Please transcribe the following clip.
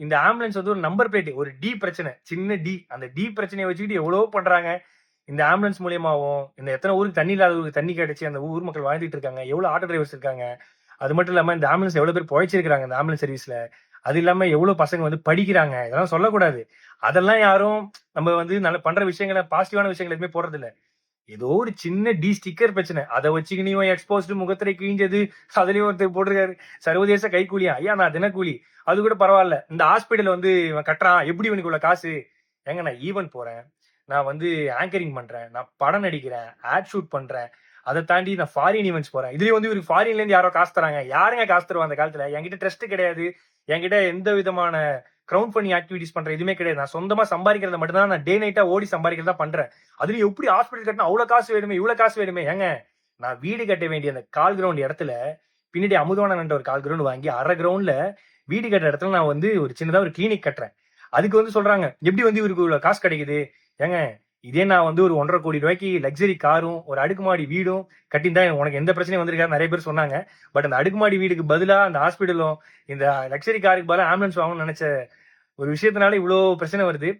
இந்த ஆம்புலன்ஸ் வந்து ஒரு நம்பர் பிளேட், ஒரு டி பிரச்சனை, சின்ன டி. அந்த டி பிரச்சனைய வச்சுக்கிட்டு எவ்வளவோ பண்றாங்க. இந்த ஆம்புலன்ஸ் மூலியமாவும், இந்த எத்தன ஊருக்கு தண்ணி இல்லாதவங்களுக்கு தண்ணி கிடைச்சு அந்த ஊர் மக்கள் வாழ்ந்துட்டு இருக்காங்க. எவ்வளோ ஆட்டோ டிரைவர்ஸ் இருக்காங்க. அது மட்டும் இல்லாம இந்த ஆம்புலன்ஸ் எவ்வளோ பேர் பொழைச்சிருக்காங்க இந்த ஆம்புலன்ஸ் சர்வீஸ்ல. அது இல்லாம எவ்வளோ பசங்க வந்து படிக்கிறாங்க. இதெல்லாம் சொல்லக்கூடாது. அதெல்லாம் யாரும் நம்ம வந்து நல்ல பண்ற விஷயங்கள பாசிட்டிவான விஷயங்கள் எதுவுமே போடுறதில்ல. ஏதோ ஒரு சின்ன டி ஸ்டிக்கர் பிரச்சனை. அத வச்சுக்கின்னு இவன் எக்ஸ்போஸ்டு முகத்திரை கிழிஞ்சது. அதுலயும் ஒருத்தர் போட்டிருக்காரு. சர்வதேச கைக்கூலியா? ஐயா நான் தினக்கூலி. அது கூட பரவால்ல. இந்த ஹாஸ்பிடல் வந்து இவன் கட்டுறான். எப்படி இவனுக்கு இவ்வளவு காசு? ஏங்க நான் ஈவென்ட் போறேன். நான் வந்து ஆங்கரிங் பண்றேன். நான் படம் நடிக்கிறேன். ஆட் ஷூட் பண்றேன். அத தாண்டி நான் ஃபாரின் ஈவென்ட்ஸ் போறேன். இதுலயும் வந்து இவருக்கு ஃபாரின்ல இருந்து யாரோ காசு தராங்க. யாருங்க காசு தருவா அந்த காலத்துல? என்கிட்ட ட்ரஸ்ட் கிடையாது. என்கிட்ட எந்த விதமான கிரவுண்ட் ஃபண்டிங் ஆக்டிவிட்டீஸ் பண்ற எதுவுமே கிடையாது. நான் சொந்தமா சம்பாதிக்கிறத மட்டும் தான் நான் டே நைட்டா ஓடி சம்பாதிக்கிறதா பண்றேன். அதுலயும் எப்படி ஹாஸ்பிட்டல் கட்டினா அவ்வளவு காசு வேணுமே, இவ்வளவு காசு வேணுமே? ஏங்க நான் வீடு கட்ட வேண்டிய அந்த கால் கிரவுண்ட் இடத்துல பின்னாடி அமுதவாணன் ஒரு கால் கிரவுண்ட் வாங்கி அரை கிரவுண்ட்ல வீடு கட்டுற இடத்துல நான் வந்து ஒரு சின்னதா ஒரு கிளினிக் கட்டுறேன். அதுக்கு வந்து சொல்றாங்க எப்படி வந்து இவருக்கு இவ்வளவு காசு கிடைக்குது? ஏங்க இதே நான் வந்து ஒரு 1.5 கோடி ரூபாய்க்கு லக்ஸரி காரும் ஒரு அடுக்குமாடி வீடும் கட்டியிருந்தா உனக்கு எந்த பிரச்சனையும் வந்திருக்காது நிறைய பேர் சொன்னாங்க. பட் அந்த அடுக்குமாடி வீடுக்கு பதிலா அந்த ஹாஸ்பிட்டலும் இந்த லக்ஸரி காருக்கு பதிலா ஆம்புலன்ஸ் வாங்கணும்னு நினைச்ச ஒரு விஷயத்தினால இவ்வளவு பிரச்சனை வருது.